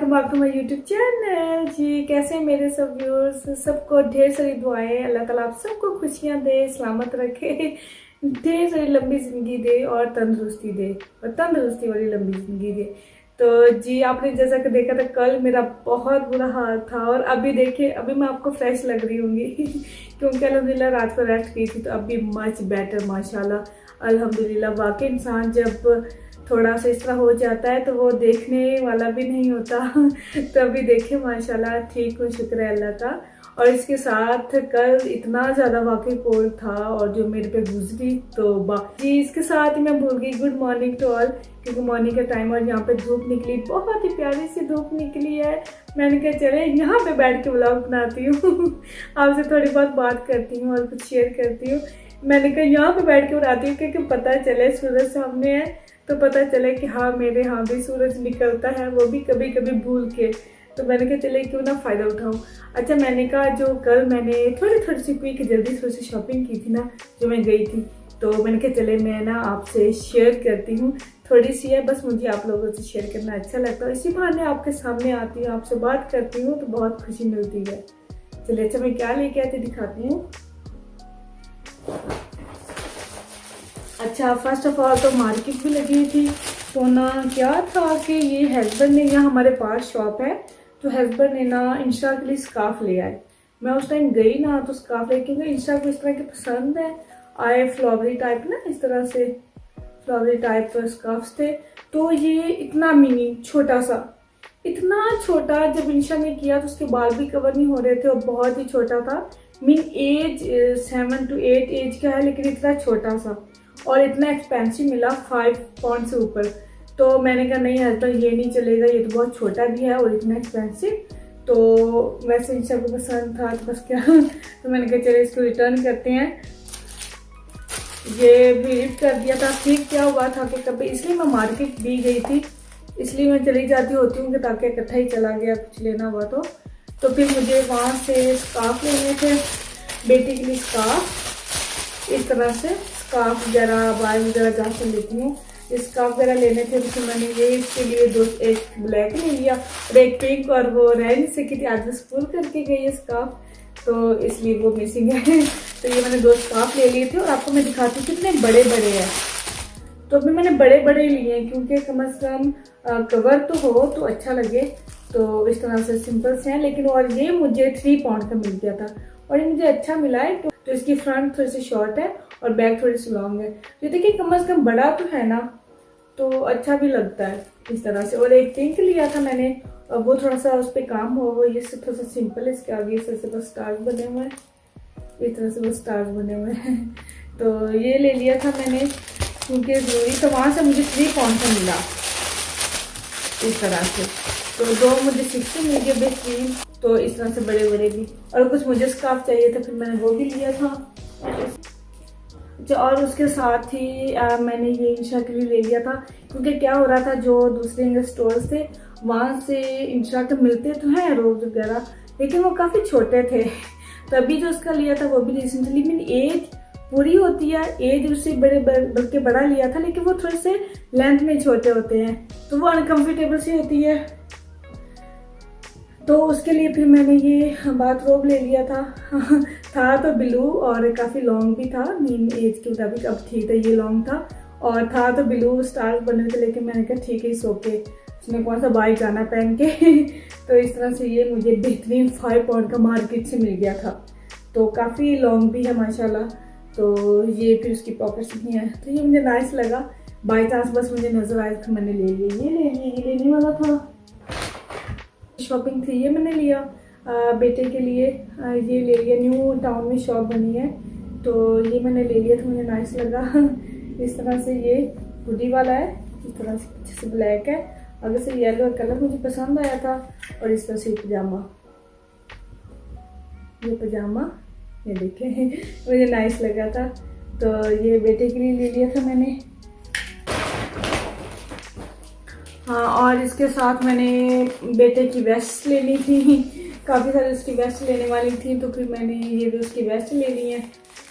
Welcome back to my YouTube channel. जी कैसे हैं मेरे सब व्यूअर्स, सबको ढेर सारी दुआएं। अल्लाह ताला आप सबको खुशियां दे, सलामत रखे, ढेर सारी लंबी ज़िंदगी दे और तंदुरुस्ती दे, और तंदुरुस्ती वाली लंबी ज़िंदगी दे। तो जी आपने जैसा कि देखा था कल मेरा बहुत बुरा हाल था, और अभी देखिए अभी मैं आपको फ्रेश लग रही होंगी क्योंकि अल्हम्दुलिल्लाह रात को रेस्ट की थी, तो अभी मच बेटर माशाल्लाह अल्हम्दुलिल्लाह। वाकई इंसान जब थोड़ा सा इस तरह हो जाता है तो वो देखने वाला भी नहीं होता तो अभी देखे माशाल्लाह ठीक हूँ, शुक्र है अल्लाह का। और इसके साथ कल इतना ज़्यादा वाकई कोल्ड था और जो मेरे पे गुजरी तो जी इसके साथ ही मैं भूल गई गुड मॉर्निंग टू ऑल, क्योंकि मॉर्निंग का टाइम और यहाँ पे धूप निकली, बहुत ही प्यारी सी धूप निकली है। मैंने कहा चले यहाँ पे बैठ के व्लॉग बनाती हूँ आपसे थोड़ी बहुत बात करती हूँ और कुछ शेयर करती हूँ। मैंने कहा यहाँ पे बैठ के बनाती हूँ क्योंकि पता चले सूरज सामने है तो पता चले कि हाँ मेरे यहाँ भी सूरज निकलता है, वो भी कभी कभी भूल के। तो मैंने कहा चले क्यों ना फ़ायदा उठाऊँ। अच्छा मैंने कहा जो कल मैंने थोड़ी सी क्विक जल्दी से शॉपिंग की थी ना, जो मैं गई थी, तो मैंने कहा चले मैं ना आपसे शेयर करती हूँ। थोड़ी सी है बस, मुझे आप लोगों से शेयर करना अच्छा लगता है, इसी बहाने आपके सामने आती हूँ, आपसे बात करती हूँ तो बहुत खुशी मिलती है। चलिए अच्छा मैं क्या लेके आती दिखाती हूँ। अच्छा फर्स्ट ऑफ ऑल तो मार्केट भी लगी हुई थी, तो ना क्या था कि ये हस्बैंड ने, यहाँ हमारे पास शॉप है, तो हस्बैंड ने ना इंस्टा के लिए स्कार्फ ले आए। मैं उस टाइम गई ना तो स्कार्फ ले, क्योंकि इंस्टा को इस तरह के पसंद है, आए फ्लावरी टाइप ना, इस तरह से फ्लावरी टाइप स्कार्फ थे। तो ये इतना मिनी छोटा सा, इतना छोटा, जब इंस्टा ने किया तो उसके बाल भी कवर नहीं हो रहे थे और बहुत ही छोटा था। मीन एज 7 to 8 एज का है, लेकिन इतना छोटा सा और इतना एक्सपेंसिव मिला 5 पाउंड से ऊपर। तो मैंने कहा नहीं हस्बैंड ये नहीं चलेगा, ये तो बहुत छोटा भी है और इतना एक्सपेंसिव। तो वैसे इन सबको पसंद था तो बस क्या तो मैंने कहा चले इसको रिटर्न करते हैं। ये भी रिटर्न कर दिया था। ठीक क्या हुआ था कि कभी, इसलिए मैं मार्केट भी गई थी, इसलिए मैं चली जाती होती हूँ कि ताकि इकट्ठा ही चला गया कुछ लेना हुआ तो फिर मुझे वहाँ से स्कार्फ लेने थे, बेटी के लिए स्कार्फ, इस तरह से स्कार्फ वगैरह बाय वगैरह जहाँ से लेती हूँ, स्कार्फ वगैरह लेने थे। तो मैंने ये इसके लिए एक ब्लैक ले लिया और एक पिंक, और वो रेड से की थी, आज स्कूल करके गई है स्कार्फ, तो इसलिए वो मिसिंग है तो ये मैंने 2 स्कार्फ ले लिए थे। और आपको मैं दिखाती हूँ कितने बड़े बड़े हैं। तो अभी मैंने बड़े बड़े लिए हैं क्योंकि कम से कम कवर तो हो तो अच्छा लगे, तो इस तरह से सिंपल से हैं। लेकिन और ये मुझे 3 पाउंड का मिल गया था और ये मुझे अच्छा मिला है। तो इसकी फ्रंट थोड़ी सी शॉर्ट है और बैक थोड़ी सी लॉन्ग है, तो देखिए कम से कम बड़ा तो है ना, तो अच्छा भी लगता है इस तरह से। और एक पिंक लिया था मैंने, वो थोड़ा सा उस पर काम हो, वो ये थोड़ा सा सिंपल है, इसके आगे इस तरह से बस स्टार्स बने हुए हैं, इस तरह से बस स्टार्स बने हुए हैं तो ये ले लिया था मैंने क्योंकि ज़रूरी, तो वहाँ से मुझे 3 पाउंड का मिला इस तरह से। तो 2 मुझे 60 मिल गए बेहतरीन, तो इस तरह से बड़े बड़े भी। और कुछ मुझे स्कार्फ चाहिए था, फिर मैंने वो भी लिया था। और उसके साथ ही मैंने ये इंशा के लिए ले लिया था, क्योंकि क्या हो रहा था जो दूसरे स्टोर्स थे वहाँ से इंशा के मिलते तो हैं रोज वगैरह, लेकिन वो काफ़ी छोटे थे। तभी जो उसका लिया था वो भी रिसेंटली, मीन एज पूरी होती है, एज उससे बल्कि बड़ा लिया था, लेकिन वो थोड़े से लेंथ में छोटे होते हैं तो वो अनकम्फर्टेबल सी होती है। तो उसके लिए फिर मैंने ये बाथरोब ले लिया था था तो ब्लू और काफ़ी लॉन्ग भी था, मीन एज के मुताबिक, अब ठीक था ये लॉन्ग था और था तो ब्लू स्टार बने थे, लेकिन मैंने कहा ठीक है सो के उसमें कौन सा बाइक जाना पहन के तो इस तरह से ये मुझे बेहतरीन 5 पाउंड का मार्केट से मिल गया था, तो काफ़ी लॉन्ग भी है माशाल्लाह। तो ये फिर उसकी पॉकेट्स नहीं है, तो ये मुझे नाइस लगा, बाई चांस बस मुझे नज़र आया तो मैंने ले लिया। ये ले लिया, ये लेने वाला था, शॉपिंग थी, ये मैंने लिया बेटे के लिए, ये ले लिया, न्यू टाउन में शॉप बनी है तो ये मैंने ले लिया, तो मुझे नाइस लगा इस तरह से। ये हुडी वाला है, इस तरह से पीछे से ब्लैक है, आगे से येलो कलर मुझे पसंद आया था, और इस तरह से पजामा, ये पजामा ये देखें मुझे नाइस लगा था, तो ये बेटे के लिए ले लिया था मैंने। हाँ और इसके साथ मैंने बेटे की वेस्ट लेनी थी, काफ़ी सारी उसकी वेस्ट लेने वाली थी, तो फिर मैंने ये भी उसकी वेस्ट ले ली है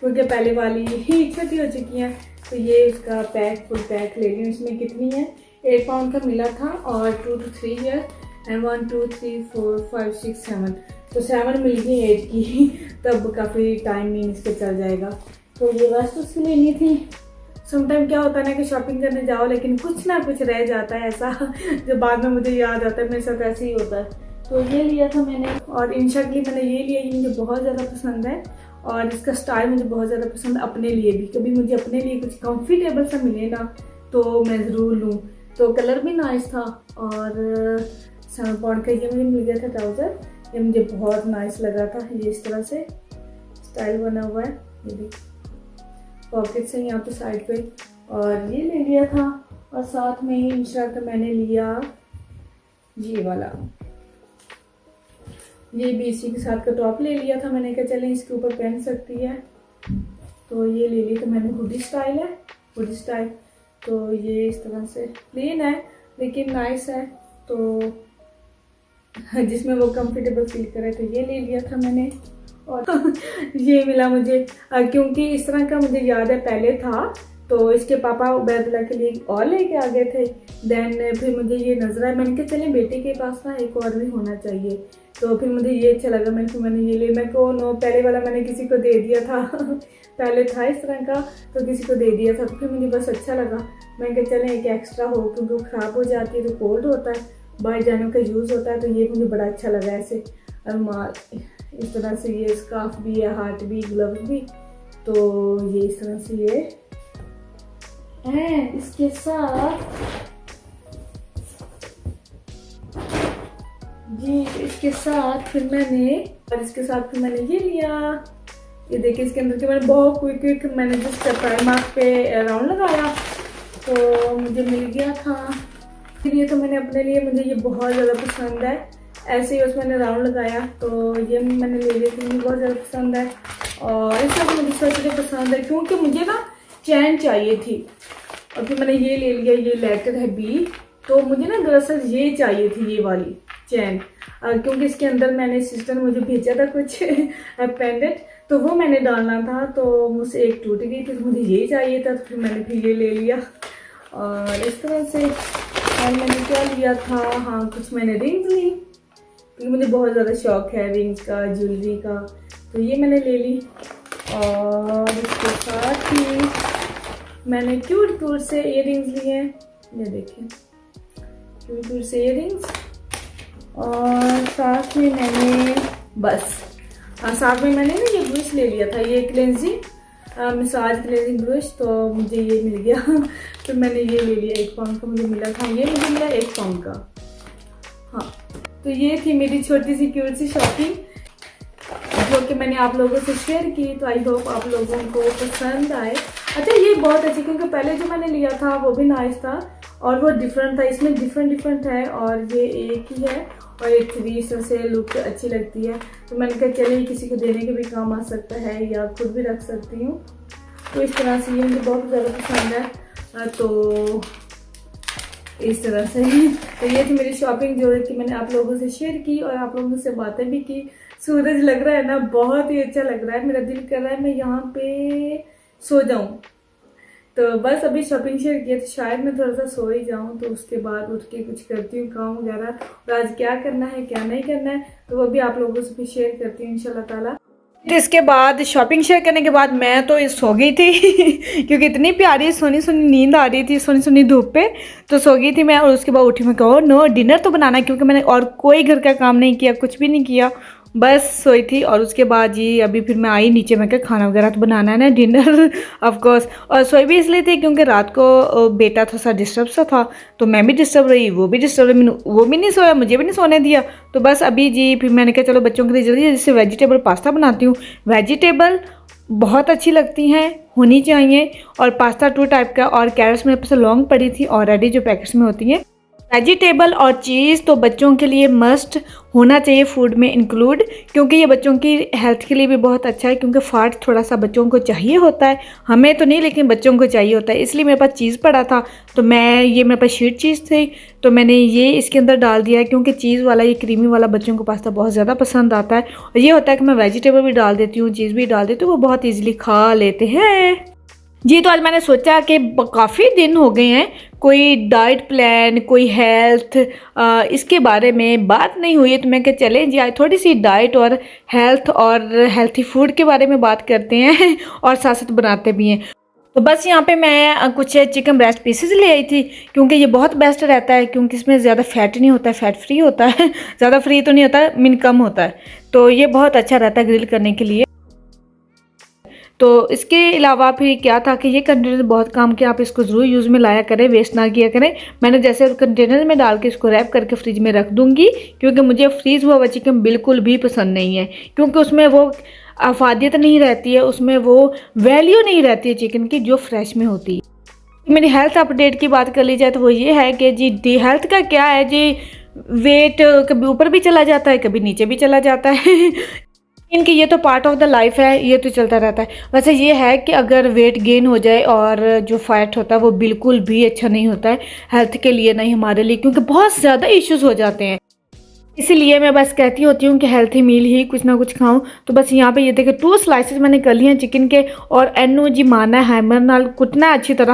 क्योंकि पहले वाली ही छोटी हो चुकी हैं। तो ये उसका पैक फुल पैक ले ली हूँ। इसमें कितनी है, 8 पाउंड का मिला था और 2 to 3 ईयर एंड 1 2 3 4 5 6 7, तो 7 मिल गई 8 की तब काफ़ी टाइम मीन्स के चल जाएगा। तो ये बस उसकी लेनी थी। समटाइम क्या होता है ना कि शॉपिंग करने जाओ लेकिन कुछ ना कुछ रह जाता है ऐसा जो बाद में मुझे याद आता है, मेरे साथ ऐसे ही होता है। तो ये लिया था मैंने, और इंशा के लिए मैंने ये लिया, ये मुझे बहुत ज़्यादा पसंद है और इसका स्टाइल मुझे बहुत ज़्यादा पसंद है। अपने लिए भी कभी मुझे अपने लिए कुछ कंफर्टेबल सा मिले ना तो मैं ज़रूर लूँ। तो कलर भी नाइस था और 7 पाउंड का ये मुझे मिल गया था ट्राउज़र। ये मुझे बहुत नाइस लगा था, ये इस तरह से स्टाइल बना हुआ है, ये देखिए पॉकेट से यहाँ पे साइड पे, और ये ले लिया था। और साथ में ही इंशा का मैंने लिया ये वाला, ये भी इसी के साथ का टॉप ले लिया था। मैंने कहा चले इसके ऊपर पहन सकती है, तो ये ले ली। तो मैंने हुडी स्टाइल है, हुडी स्टाइल, तो ये इस तरह से प्लेन है लेकिन नाइस है, तो जिसमें वो कंफर्टेबल फील करे, तो ये ले लिया था मैंने। और ये मिला मुझे क्योंकि इस तरह का मुझे याद है पहले था, तो इसके पापा उबैदुल्ला के लिए और लेके आ गए थे। देन फिर मुझे ये नजर आया, मैंने कहा चले बेटे के पास ना एक और भी होना चाहिए, तो फिर मुझे ये अच्छा लगा। मैंने ये ले, मैं को नो पहले वाला मैंने किसी को दे दिया था पहले था इस तरह का, तो किसी को दे दिया था, तो फिर मुझे बस अच्छा लगा। मैं कहा चले एक एक्स्ट्रा हो, क्योंकि वो ख़राब हो जाती है तो कोल्ड होता है, बाहर जाने का यूज़ होता है, तो ये मुझे बड़ा अच्छा लगा ऐसे इस तरह से। ये स्कार्फ भी है, हार्ट भी, ग्लव्स भी, तो ये इस तरह से ये है। इसके साथ जी, इसके साथ फिर मैंने ये लिया। ये देखिए इसके अंदर के मैंने बहुत क्विक मैंने जिस प्राइमार्क पे राउंड लगाया तो मुझे मिल गया था। फिर ये तो मैंने अपने लिए, मुझे ये बहुत ज़्यादा पसंद है, ऐसे ही उसमें मैंने राउंड लगाया तो ये मैंने ले लिया थी, मुझे बहुत ज़्यादा पसंद है। और इस तरह मुझे सोचते पसंद है क्योंकि मुझे ना चैन चाहिए थी, और फिर मैंने ये ले लिया। ये लेटर है बी, तो मुझे ना दरअसल ये चाहिए थी, ये वाली चैन, क्योंकि इसके अंदर मैंने सिस्टर ने मुझे भेजा था कुछ पेंडेंट, तो वो मैंने डालना था, तो मुझसे एक टूट गई थी, तो मुझे ये चाहिए था, तो फिर मैंने फिर ये ले लिया। और इस तरह से और मैंने क्या लिया था, हाँ कुछ मैंने रिंग्स ली, क्योंकि मुझे बहुत ज़्यादा शौक है रिंग्स का, ज्वेलरी का, तो ये मैंने ले ली। और इसके साथ ही मैंने क्यूट से इयररिंग्स लिए हैं, ये देखिए क्यूट से इयररिंग्स। और साथ में मैंने साथ में मैंने ना ये ब्रश ले लिया था, ये क्लेंजिंग मसाज क्लेंजिंग ब्रश, तो मुझे ये मिल गया तो मैंने ये ले लिया, 1 पाउंड का मुझे मिला था, ये मुझे मिला 1 पाउंड का। हाँ, तो ये थी मेरी छोटी सी क्यूट सी शॉपिंग जो कि मैंने आप लोगों से शेयर की, तो आई होप आप लोगों को पसंद आए। अच्छा, ये बहुत अच्छी, क्योंकि पहले जो मैंने लिया था वो भी नाइस था और वो डिफरेंट था, इसमें डिफरेंट है, और ये एक ही है और ये 3 से लुक अच्छी लगती है, तो मैंने कहा चलिए किसी को देने के भी काम आ सकता है या खुद भी रख सकती हूँ। तो इस तरह से ये मुझे बहुत ज़्यादा पसंद है, तो इस तरह से तो ये थी मेरी शॉपिंग जो है कि मैंने आप लोगों से शेयर की और आप लोगों से बातें भी की। सूरज लग रहा है ना, बहुत ही अच्छा लग रहा है, मेरा दिल कर रहा है मैं यहाँ पे सो जाऊँ। तो बस अभी शॉपिंग शेयर किया तो शायद मैं थोड़ा सा सो ही जाऊँ, तो उसके बाद उठ के कुछ करती हूँ काम वगैरह, और आज क्या करना है क्या नहीं करना है तो वो भी आप लोगों से भी शेयर करती हूँ इंशाल्लाह ताला। तो इसके बाद शॉपिंग शेयर करने के बाद मैं तो सो गई थी क्योंकि इतनी प्यारी सोनी सोनी नींद आ रही थी, सोनी सोनी धूप पे, तो सो गई थी मैं। और उसके बाद उठी, मैं कहो नो डिनर तो बनाना है, क्योंकि मैंने और कोई घर का काम नहीं किया, कुछ भी नहीं किया, बस सोई थी। और उसके बाद जी अभी फिर मैं आई नीचे, मैं क्या खाना वगैरह तो बनाना है ना, डिनर ऑफ कोर्स। और सोई भी इसलिए थी क्योंकि रात को बेटा थोड़ा सा डिस्टर्ब सा था, तो मैं भी डिस्टर्ब रही, वो भी डिस्टर्ब रही, वो भी नहीं सोया, मुझे भी नहीं सोने दिया। तो बस अभी जी फिर मैंने कहा चलो बच्चों के लिए जल्दी जैसे वेजिटेबल पास्ता बनाती हूँ। वेजिटेबल बहुत अच्छी लगती हैं, होनी चाहिए, और पास्ता 2 टाइप का, और कैरेट्स मेरे पास लॉन्ग पड़ी थी ऑलरेडी जो पैकेट्स में होती हैं। वेजिटेबल और चीज़ तो बच्चों के लिए मस्ट होना चाहिए फूड में इंक्लूड, क्योंकि ये बच्चों की हेल्थ के लिए भी बहुत अच्छा है, क्योंकि फैट थोड़ा सा बच्चों को चाहिए होता है, हमें तो नहीं लेकिन बच्चों को चाहिए होता है। इसलिए मेरे पास चीज़ पड़ा था, तो मेरे पास शीट चीज़ थी, तो मैंने ये इसके अंदर डाल दिया, क्योंकि चीज़ वाला ये क्रीमी वाला बच्चों को पास्ता बहुत ज़्यादा पसंद आता है। और ये होता है कि मैं वेजिटेबल भी डाल देती हूँ, चीज़ भी डाल देती हूँ, वो बहुत ईजिली खा लेते हैं। जी, तो आज मैंने सोचा कि काफ़ी दिन हो गए हैं, कोई डाइट प्लान, कोई हेल्थ इसके बारे में बात नहीं हुई है, तो मैं कहा चलें जी आज थोड़ी सी डाइट और हेल्थ और हेल्थी फूड के बारे में बात करते हैं और साथ साथ बनाते भी हैं। तो बस यहाँ पे मैं कुछ चिकन ब्रेस्ट पीसेस ले आई थी, क्योंकि ये बहुत बेस्ट रहता है, क्योंकि इसमें ज़्यादा फैट नहीं होता है, फैट फ्री होता है ज़्यादा फ्री तो नहीं होता है, मीन कम होता है, तो ये बहुत अच्छा रहता है ग्रिल करने के लिए। तो इसके अलावा फिर क्या था कि ये कंटेनर बहुत काम के, आप इसको ज़रूर यूज़ में लाया करें, वेस्ट ना किया करें। मैंने जैसे कंटेनर में डाल के इसको रैप करके फ्रिज में रख दूँगी, क्योंकि मुझे फ्रीज़ हुआ चिकन बिल्कुल भी पसंद नहीं है, क्योंकि उसमें वो अफादियत नहीं रहती है, उसमें वो वैल्यू नहीं रहती है चिकन की जो फ्रेश में होती है। मेरी हेल्थ अपडेट की बात कर ली जाए तो वो ये है कि जी डी हेल्थ का क्या है जी, वेट कभी ऊपर भी चला जाता है, कभी नीचे भी चला जाता है इनकी ये तो पार्ट ऑफ द लाइफ है, ये तो चलता रहता है। वैसे ये है कि अगर वेट गेन हो जाए और जो फैट होता है वो बिल्कुल भी अच्छा नहीं होता है हेल्थ के लिए, नहीं हमारे लिए, क्योंकि बहुत ज़्यादा इश्यूज हो जाते हैं। इसीलिए मैं बस कहती होती हूँ कि हेल्थी मील ही कुछ ना कुछ खाऊं। तो बस यहाँ पे ये देखे 2 स्लाइसेस मैंने कर लिए हैं चिकन के, और एनो जी माना हैमर नाल कुटना अच्छी तरह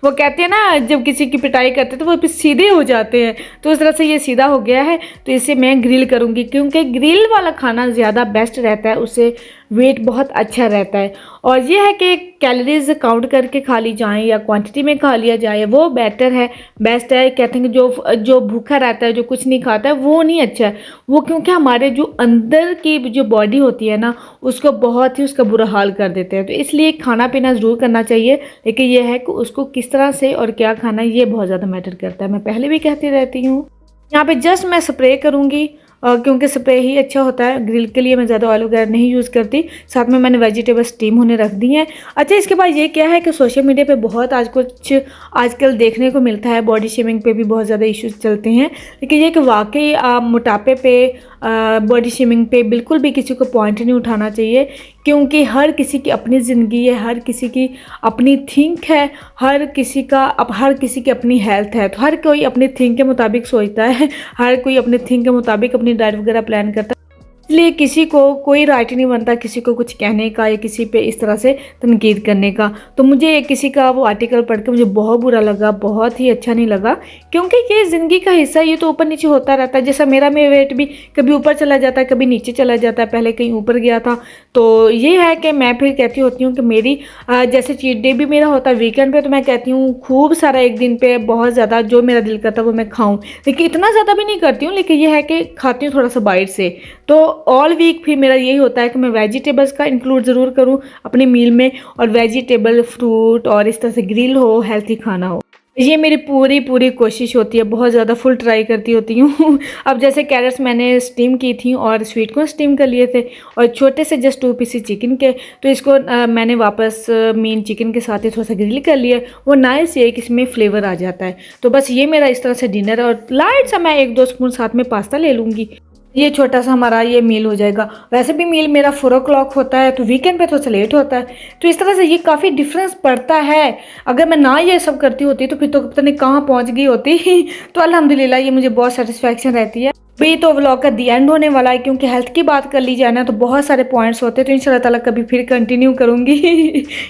वो कहते हैं ना जब किसी की पिटाई करते हैं तो वो फिर सीधे हो जाते हैं, तो इस तरह से ये सीधा हो गया है। तो इसे मैं ग्रिल करूँगी, क्योंकि ग्रिल वाला खाना ज़्यादा बेस्ट रहता है, उससे वेट बहुत अच्छा रहता है। और ये है कि कैलोरीज काउंट करके खा ली जाएँ या क्वांटिटी में खा लिया जाए, वो बेटर है, बेस्ट है। कहते हैं कि जो भूखा रहता है, जो कुछ नहीं खाता है, वो नहीं अच्छा है वो, क्योंकि हमारे जो अंदर की जो बॉडी होती है ना, उसको बहुत ही उसका बुरा हाल कर देते हैं। तो इसलिए खाना पीना ज़रूर करना चाहिए, लेकिन यह है कि उसको किस तरह से और क्या खाना, ये बहुत ज़्यादा मैटर करता है। मैं पहले भी कहती रहती हूँ। यहाँ पे जस्ट मैं स्प्रे करूँगी, क्योंकि स्प्रे ही अच्छा होता है ग्रिल के लिए, मैं ज़्यादा ऑयल वगैरह नहीं यूज़ करती। साथ में मैंने वेजिटेबल स्टीम होने रख दी हैं। अच्छा, इसके बाद ये क्या है कि सोशल मीडिया पे बहुत आजकल देखने को मिलता है, बॉडी शेमिंग पे भी बहुत ज़्यादा इश्यूज चलते हैं, लेकिन ये कि वाकई मोटापे पे, बॉडी शेमिंग पे बिल्कुल भी किसी को पॉइंट नहीं उठाना चाहिए, क्योंकि हर किसी की अपनी ज़िंदगी है, हर किसी की अपनी थिंक है, हर किसी की अपनी हेल्थ है, तो हर कोई अपनी थिंक के मुताबिक सोचता है, हर कोई अपने थिंक के मुताबिक अपनी डाइट वगैरह प्लान करता है। इसलिए किसी को कोई राइट नहीं बनता किसी को कुछ कहने का या किसी पे इस तरह से तनकीद करने का। तो मुझे किसी का वो आर्टिकल पढ़ के मुझे बहुत बुरा लगा, बहुत ही अच्छा नहीं लगा, क्योंकि ये ज़िंदगी का हिस्सा है, ये तो ऊपर नीचे होता रहता है। जैसा मेरा वेट भी कभी ऊपर चला जाता है, कभी नीचे चला जाता है, पहले कहीं ऊपर गया था। तो ये है कि मैं फिर कहती होती हूँ कि मेरी जैसे चीट डे भी मेरा होता है वीकेंड पे, तो मैं कहती हूँ खूब सारा एक दिन पे बहुत ज़्यादा जो मेरा दिल करता है वो मैं खाऊँ, लेकिन इतना ज़्यादा भी नहीं करती हूँ, लेकिन ये है कि खाती हूँ थोड़ा सा बाइट से। तो ऑल वीक फिर मेरा यही होता है कि मैं वेजिटेबल्स का इंक्लूड ज़रूर करूँ अपनी मील में, और वेजिटेबल, फ्रूट और इस तरह से ग्रिल हो, हेल्थी खाना हो। ये मेरी पूरी पूरी कोशिश होती है, बहुत ज़्यादा फुल ट्राई करती होती हूँ अब जैसे कैरेट्स मैंने स्टीम की थी और स्वीट कॉर्न स्टीम कर लिए थे, और छोटे से जस्ट 2 पीसेस चिकन के, तो इसको मैंने वापस मीन चिकन के साथ ही थोड़ा सा ग्रिल कर लिया। वो नाइस एक इसमें फ्लेवर आ जाता है। तो बस ये मेरा इस तरह से डिनर है, और लाइट सा मैं 1-2 स्पून साथ में पास्ता ले लूँगी। ये छोटा सा हमारा ये मील हो जाएगा। वैसे भी मील मेरा 4 o'clock होता है, तो वीकेंड पे थोड़ा सा लेट होता है, तो इस तरह से ये काफ़ी डिफरेंस पड़ता है। अगर मैं ना ये सब करती होती तो फिर तो पता नहीं कहाँ पहुँच गई होती तो अल्हम्दुलिल्लाह ये मुझे बहुत सेटिस्फैक्शन रहती है। अभी तो व्लॉग का दी एंड होने वाला है, क्योंकि हेल्थ की बात कर ली जाए ना तो बहुत सारे पॉइंट्स होते हैं, तो इंशाल्लाह ताला कभी फिर कंटिन्यू करूँगी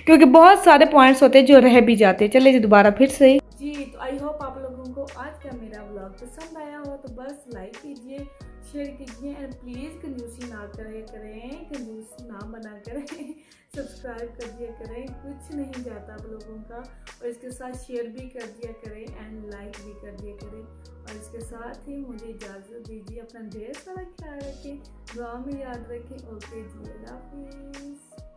क्योंकि बहुत सारे पॉइंट्स होते हैं जो रह भी जाते हैं। चलिए जी दोबारा फिर से जी, तो आई होप आप लोगों को आज का मेरा व्लॉग पसंद आया हो, तो बस लाइक कीजिए, शेयर कीजिए, एंड प्लीज़ कंजूसी ना करें, कंजूस ना बना करें सब्सक्राइब कर दिया करें, कुछ नहीं जाता आप लोगों का, और इसके साथ शेयर भी कर दिया करें एंड लाइक भी कर दिया करें, और इसके साथ ही मुझे इजाज़त दीजिए। अपना ढेर सारा ख्याल रखें, दुआ में याद रखें। ओके जी, अल्लाह हाफिज़।